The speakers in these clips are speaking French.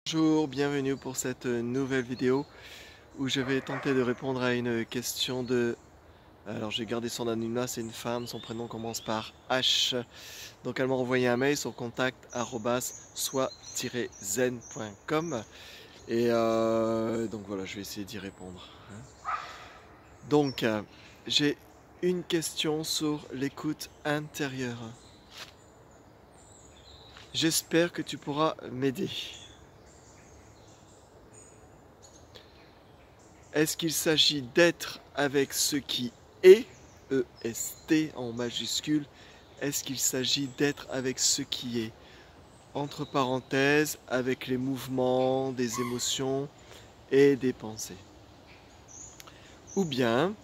Bonjour, bienvenue pour cette nouvelle vidéo où je vais tenter de répondre à une question de... Alors j'ai gardé son anonymat, c'est une femme, son prénom commence par H. Donc elle m'a envoyé un mail sur contact @soit-zen.com et donc voilà, je vais essayer d'y répondre, hein. Donc j'ai une question sur l'écoute intérieure. J'espère que tu pourras m'aider. Est-ce qu'il s'agit d'être avec ce qui est, EST en majuscule, est-ce qu'il s'agit d'être avec ce qui est, entre parenthèses, avec les mouvements, des émotions et des pensées? Ou bien,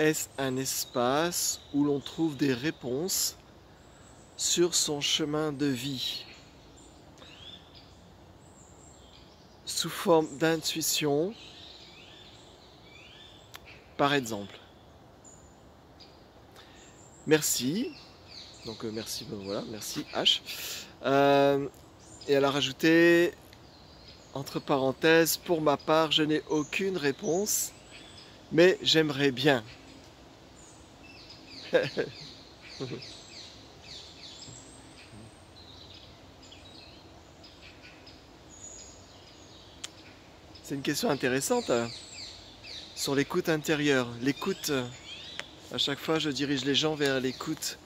est-ce un espace où l'on trouve des réponses sur son chemin de vie, sous forme d'intuition, par exemple? Merci. Donc merci, ben voilà, merci H. Et elle a rajouté, entre parenthèses, pour ma part, je n'ai aucune réponse, mais j'aimerais bien. C'est une question intéressante, sur l'écoute intérieure. L'écoute, à chaque fois je dirige les gens vers l'écoute.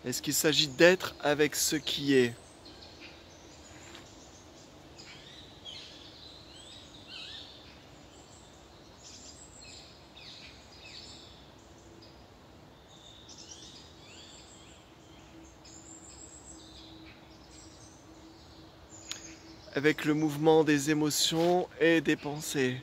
Est-ce qu'il s'agit d'être avec ce qui est? Avec le mouvement des émotions et des pensées.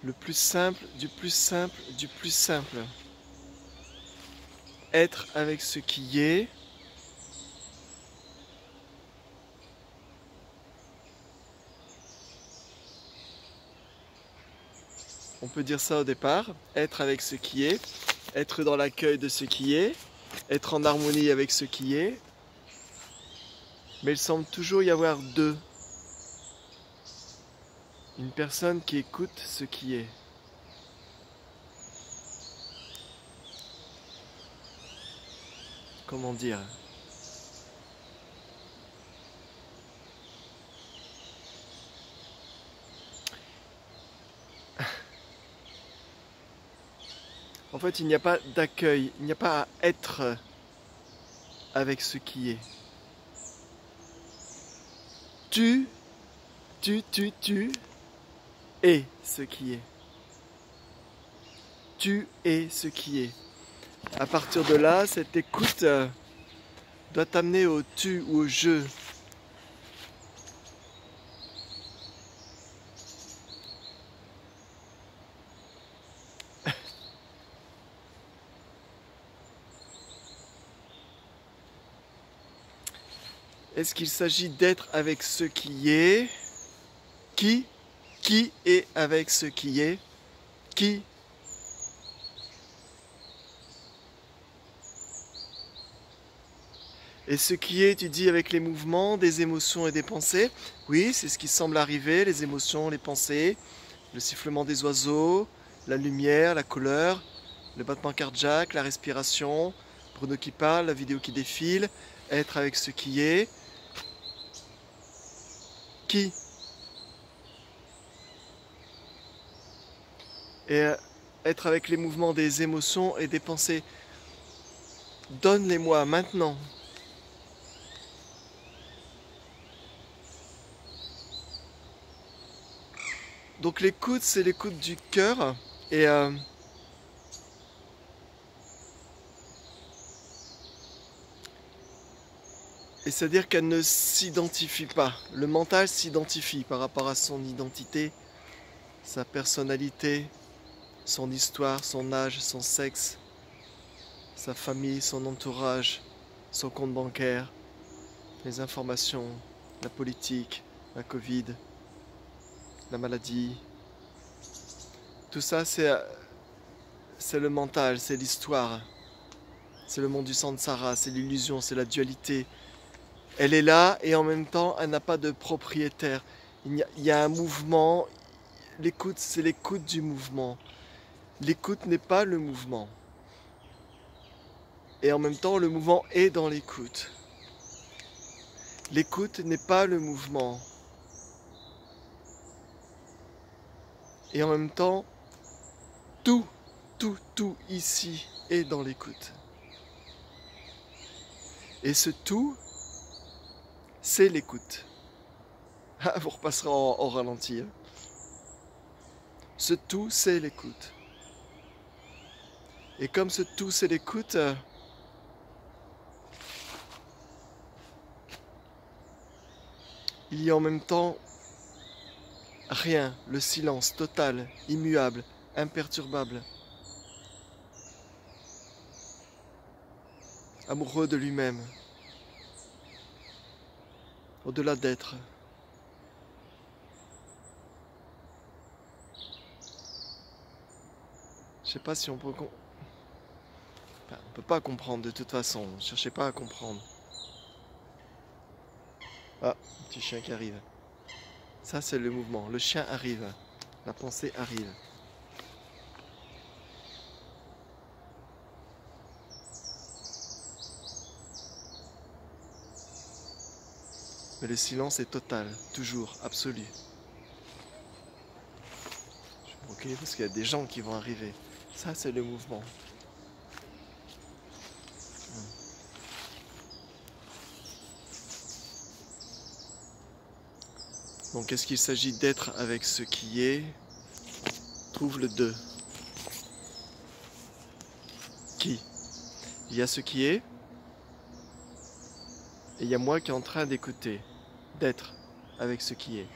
Le plus simple, du plus simple, du plus simple. Être avec ce qui est. On peut dire ça au départ, être avec ce qui est, être dans l'accueil de ce qui est, être en harmonie avec ce qui est. Mais il semble toujours y avoir deux. Une personne qui écoute ce qui est. Comment dire? En fait, il n'y a pas d'accueil, il n'y a pas à être avec ce qui est. Tu es ce qui est. Tu es ce qui est. À partir de là, cette écoute doit t'amener au tu ou au je. Est-ce qu'il s'agit d'être avec ce qui est? Qui est avec ce qui est? Qui? Et ce qui est, tu dis, avec les mouvements, des émotions et des pensées? Oui, c'est ce qui semble arriver, les émotions, les pensées, le sifflement des oiseaux, la lumière, la couleur, le battement cardiaque, la respiration, Bruno qui parle, la vidéo qui défile, être avec ce qui est. Qui? Et être avec les mouvements des émotions et des pensées. Donne-les-moi maintenant. Donc l'écoute, c'est l'écoute du cœur. Et c'est-à-dire qu'elle ne s'identifie pas. Le mental s'identifie par rapport à son identité, sa personnalité, son histoire, son âge, son sexe, sa famille, son entourage, son compte bancaire, les informations, la politique, la Covid, la maladie, Tout ça, c'est le mental, c'est l'histoire. C'est le monde du samsara, c'est l'illusion, c'est la dualité. Elle est là et en même temps, elle n'a pas de propriétaire. Il y a un mouvement. L'écoute, c'est l'écoute du mouvement. L'écoute n'est pas le mouvement. Et en même temps, le mouvement est dans l'écoute. L'écoute n'est pas le mouvement. Et en même temps, tout ici est dans l'écoute. Et ce tout, c'est l'écoute. Ah, vous repasserez en ralenti. Hein. Ce tout, c'est l'écoute. Et comme ce tout, c'est l'écoute, il y a en même temps rien, le silence total, immuable, imperturbable. Amoureux de lui-même, au-delà d'être. Je sais pas si on peut... Enfin, on peut pas comprendre de toute façon, ne cherchez pas à comprendre. Ah, un petit chien qui arrive. Ça c'est le mouvement, le chien arrive, la pensée arrive. Mais le silence est total, toujours, absolu. Je vais me reculer parce qu'il y a des gens qui vont arriver. Ça, c'est le mouvement. Donc, est-ce qu'il s'agit d'être avec ce qui est? Trouve le deux. Qui? Il y a ce qui est, et il y a moi qui est en train d'écouter, d'être avec ce qui est.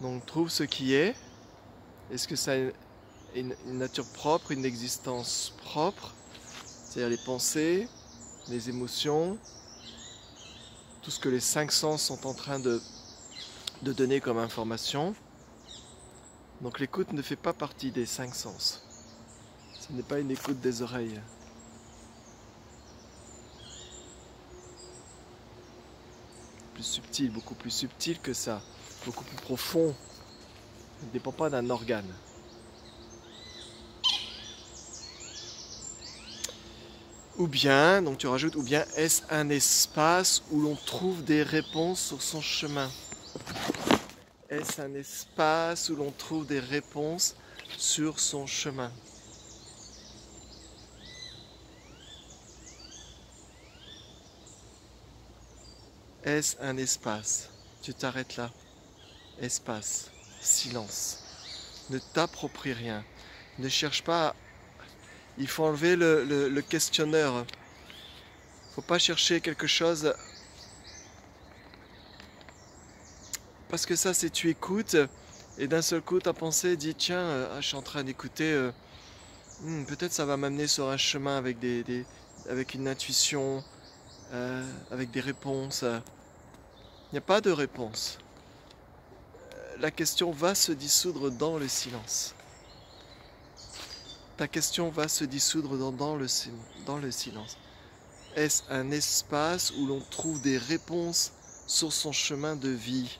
Donc trouve ce qui est. Est-ce que ça a une nature propre, une existence propre? C'est-à-dire les pensées, les émotions, tout ce que les cinq sens sont en train de donner comme information. Donc l'écoute ne fait pas partie des cinq sens. Ce n'est pas une écoute des oreilles. Plus subtil, beaucoup plus subtil que ça, beaucoup plus profond. Ça ne dépend pas d'un organe. Ou bien, donc tu rajoutes, ou bien est-ce un espace où l'on trouve des réponses sur son chemin? Est-ce un espace où l'on trouve des réponses sur son chemin? Est-ce un espace? Tu t'arrêtes là. Espace, silence. Ne t'approprie rien. Ne cherche pas à... Il faut enlever le questionneur. Il ne faut pas chercher quelque chose. Parce que ça, c'est tu écoutes. Et d'un seul coup, ta pensée dit, tiens, je suis en train d'écouter. Peut-être ça va m'amener sur un chemin avec, avec une intuition, avec des réponses. Il n'y a pas de réponse. La question va se dissoudre dans le silence. Ta question va se dissoudre dans le silence. Est-ce un espace où l'on trouve des réponses sur son chemin de vie?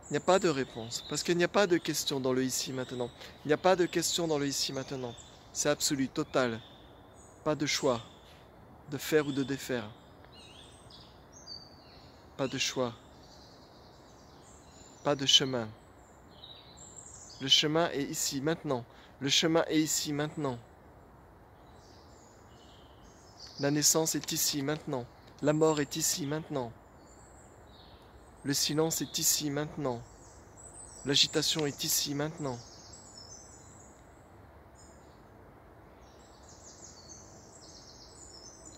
Il n'y a pas de réponse, parce qu'il n'y a pas de question dans le ici maintenant. Il n'y a pas de question dans le ici maintenant. C'est absolu, total. Pas de choix, de faire ou de défaire. Pas de choix. Pas de chemin. Le chemin est ici, maintenant. Le chemin est ici, maintenant. La naissance est ici, maintenant. La mort est ici, maintenant. Le silence est ici, maintenant. L'agitation est ici, maintenant.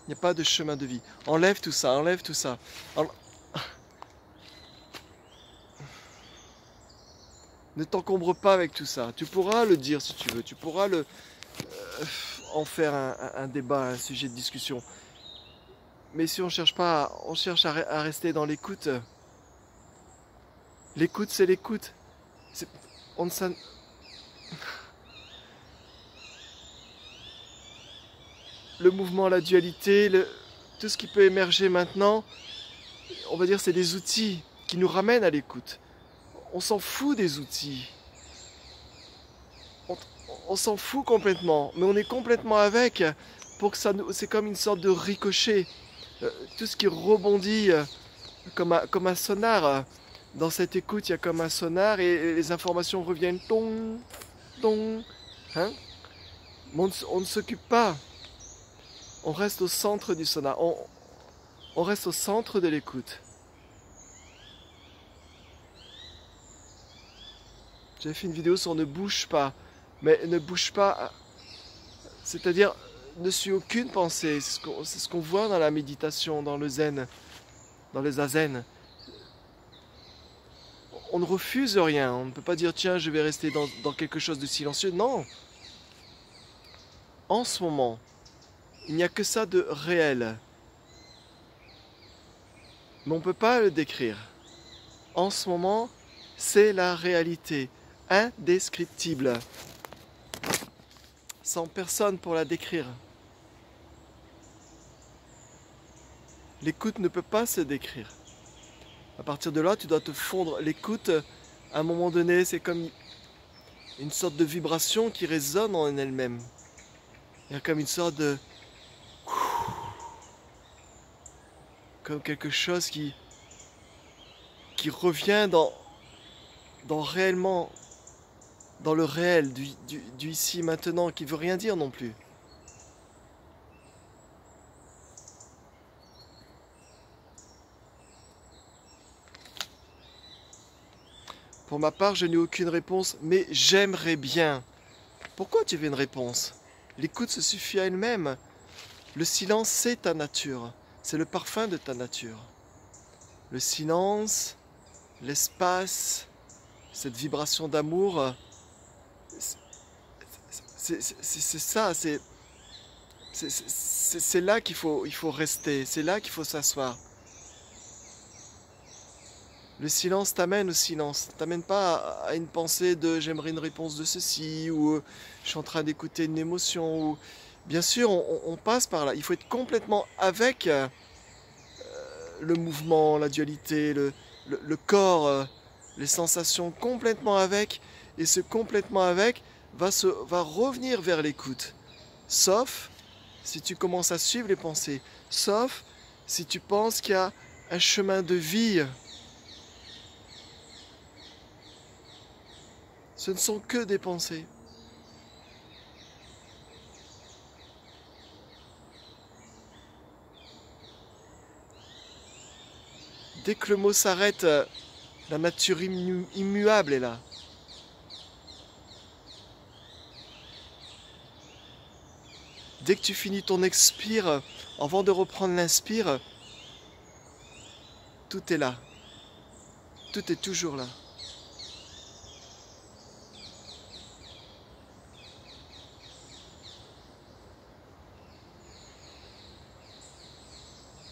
Il n'y a pas de chemin de vie. Enlève tout ça, enlève tout ça. Ne t'encombre pas avec tout ça. Tu pourras le dire si tu veux. Tu pourras en faire un débat, un sujet de discussion. Mais si on cherche pas, on cherche à rester dans l'écoute. L'écoute, c'est l'écoute. On ne s'en... Le mouvement, la dualité, tout ce qui peut émerger maintenant, on va dire c'est des outils qui nous ramènent à l'écoute. On s'en fout des outils. On s'en fout complètement, mais on est complètement avec pour que ça nous... C'est comme une sorte de ricochet. Tout ce qui rebondit comme un sonar. Dans cette écoute, il y a comme un sonar et les informations reviennent. Ton, ton, hein? On ne s'occupe pas. On reste au centre du sonar. On reste au centre de l'écoute. J'avais fait une vidéo sur ne bouge pas. Mais ne bouge pas, c'est-à-dire ne suis aucune pensée. C'est ce qu'on voit dans la méditation, dans le zen, dans le zazen. On ne refuse rien. On ne peut pas dire tiens, je vais rester dans quelque chose de silencieux. Non. En ce moment, il n'y a que ça de réel. Mais on ne peut pas le décrire. En ce moment, c'est la réalité, indescriptible. Sans personne pour la décrire. L'écoute ne peut pas se décrire. À partir de là, tu dois te fondre. L'écoute, à un moment donné, c'est comme une sorte de vibration qui résonne en elle-même. Il y a comme une sorte de... comme quelque chose qui revient dans réellement, dans le réel, du ici maintenant, qui veut rien dire non plus. Pour ma part, je n'ai aucune réponse, mais j'aimerais bien. Pourquoi tu veux une réponse? L'écoute se suffit à elle-même. Le silence, c'est ta nature. C'est le parfum de ta nature. Le silence, l'espace, cette vibration d'amour, c'est ça, c'est là qu'il faut rester, c'est là qu'il faut s'asseoir. Le silence t'amène au silence, t'amène pas à une pensée de j'aimerais une réponse de ceci, ou je suis en train d'écouter une émotion, ou... Bien sûr, on passe par là, il faut être complètement avec le mouvement, la dualité, le corps, les sensations, complètement avec, et ce complètement avec va revenir vers l'écoute. Sauf si tu commences à suivre les pensées, sauf si tu penses qu'il y a un chemin de vie. Ce ne sont que des pensées. Dès que le mot s'arrête, la nature immuable est là. Dès que tu finis ton expire, avant de reprendre l'inspire, tout est là. Tout est toujours là.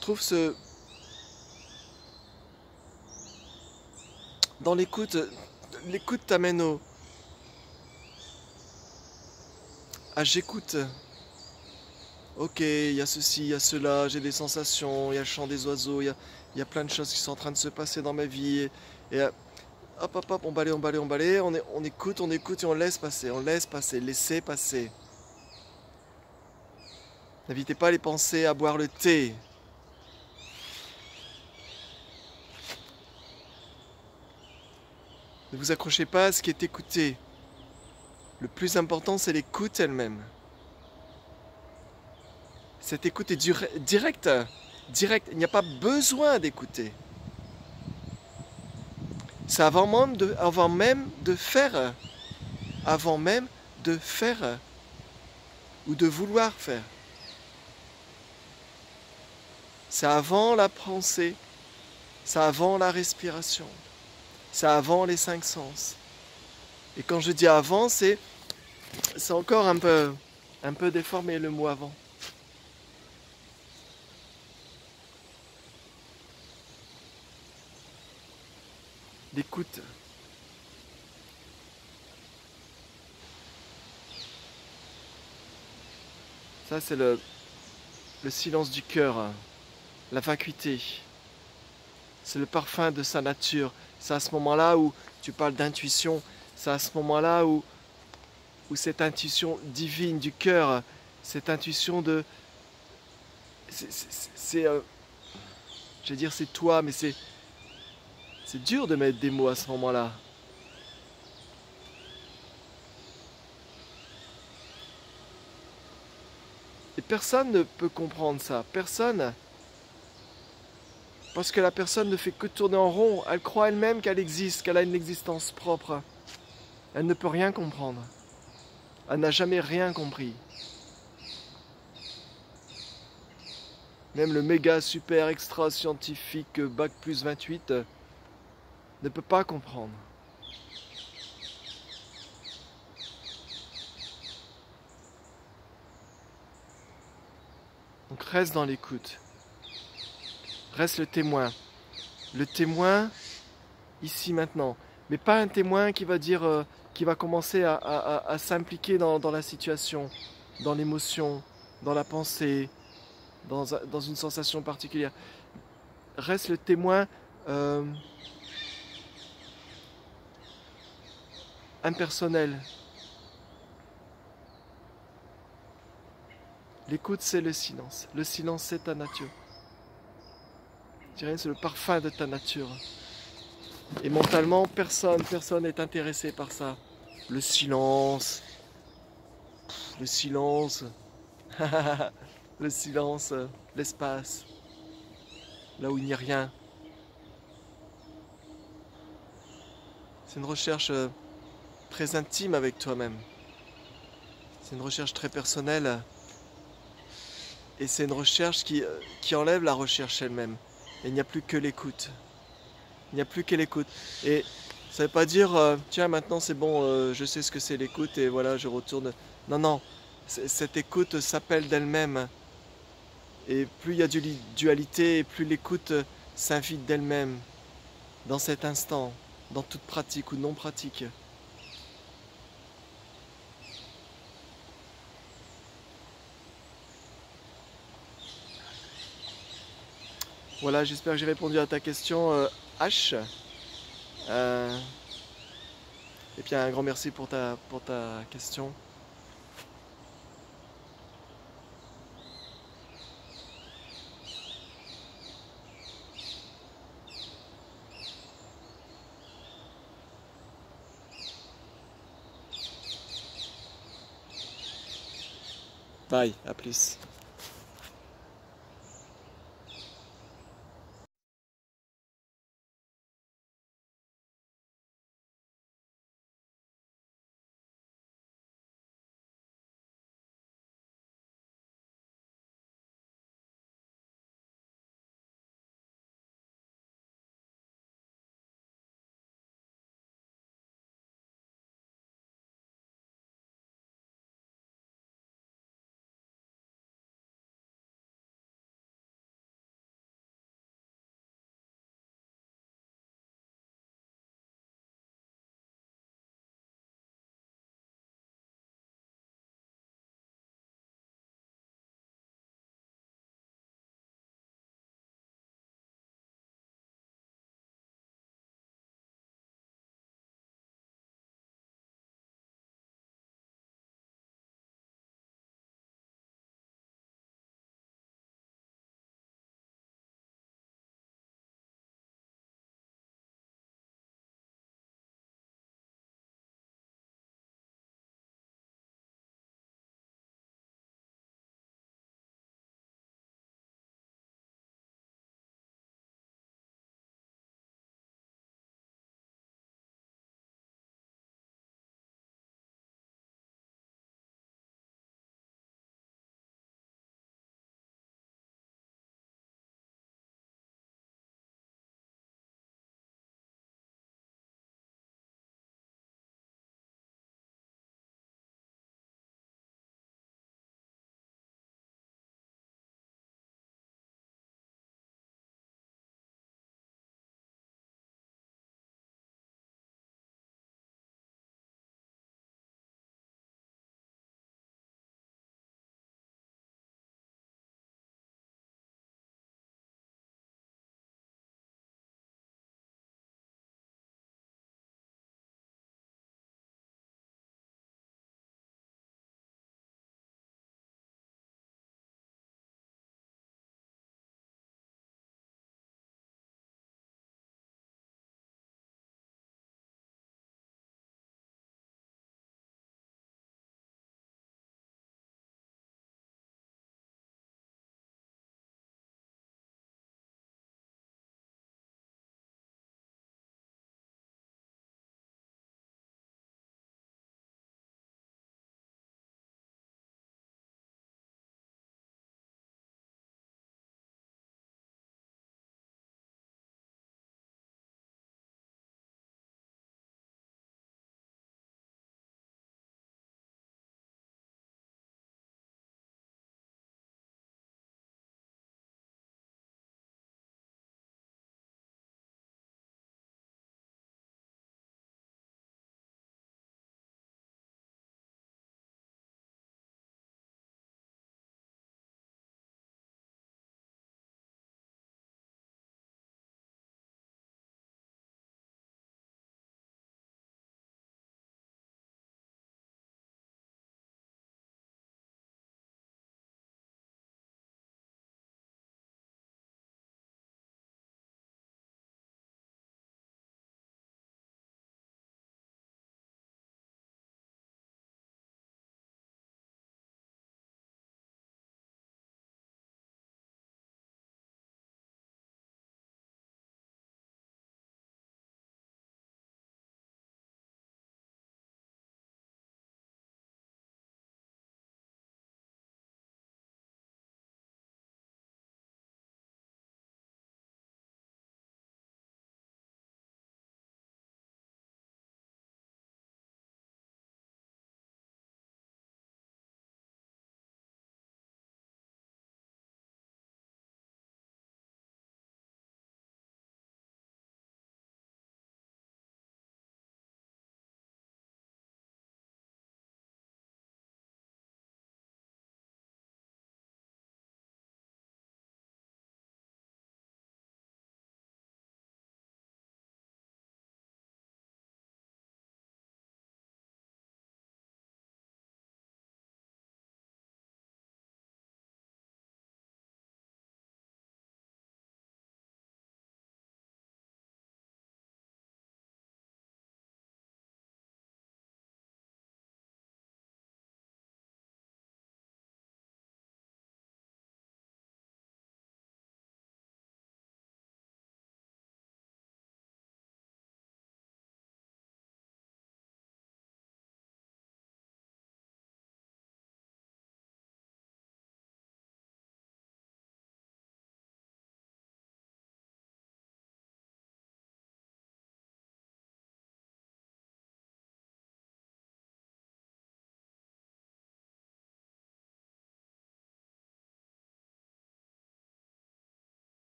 Trouve ce... Dans l'écoute, l'écoute t'amène au... à j'écoute. Ok, il y a ceci, il y a cela, j'ai des sensations, il y a le chant des oiseaux, il y a plein de choses qui sont en train de se passer dans ma vie. Et hop, hop, hop, on balaye, on écoute et on laisse passer, laissez passer. N'invitez pas les pensées à boire le thé. Ne vous accrochez pas à ce qui est écouté. Le plus important, c'est l'écoute elle-même. Cette écoute est directe. Direct. Il n'y a pas besoin d'écouter. C'est avant même de faire. Avant même de faire. Ou de vouloir faire. C'est avant la pensée. C'est avant la respiration. C'est avant les 5 sens. Et quand je dis avant, c'est encore un peu déformé le mot avant. L'écoute. Ça, c'est le silence du cœur, la vacuité. C'est le parfum de sa nature. C'est à ce moment-là où tu parles d'intuition. C'est à ce moment-là où cette intuition divine du cœur, cette intuition de... je vais dire c'est toi, mais c'est dur de mettre des mots à ce moment-là. Et personne ne peut comprendre ça. Personne. Parce que la personne ne fait que tourner en rond. Elle croit elle-même qu'elle existe, qu'elle a une existence propre. Elle ne peut rien comprendre. Elle n'a jamais rien compris. Même le méga super extra scientifique bac plus 28 ne peut pas comprendre. Donc reste dans l'écoute. Reste le témoin. Le témoin ici maintenant. Mais pas un témoin qui va dire, qui va commencer à s'impliquer dans la situation, dans l'émotion, dans la pensée, dans une sensation particulière. Reste le témoin impersonnel. L'écoute, c'est le silence. Le silence, c'est ta nature. Je dirais, c'est le parfum de ta nature. Et mentalement, personne n'est intéressé par ça. Le silence, le silence, le silence, l'espace, là où il n'y a rien. C'est une recherche très intime avec toi-même. C'est une recherche très personnelle. Et c'est une recherche qui enlève la recherche elle-même. Et il n'y a plus que l'écoute. Il n'y a plus que l'écoute. Et ça ne veut pas dire, tiens, maintenant c'est bon, je sais ce que c'est l'écoute et voilà, je retourne. Non, non. Cette écoute s'appelle d'elle-même. Et plus il y a de dualité, et plus l'écoute s'invite d'elle-même. Dans cet instant, dans toute pratique ou non pratique. Voilà, j'espère que j'ai répondu à ta question, H. Et puis un grand merci pour ta question. Bye, à plus.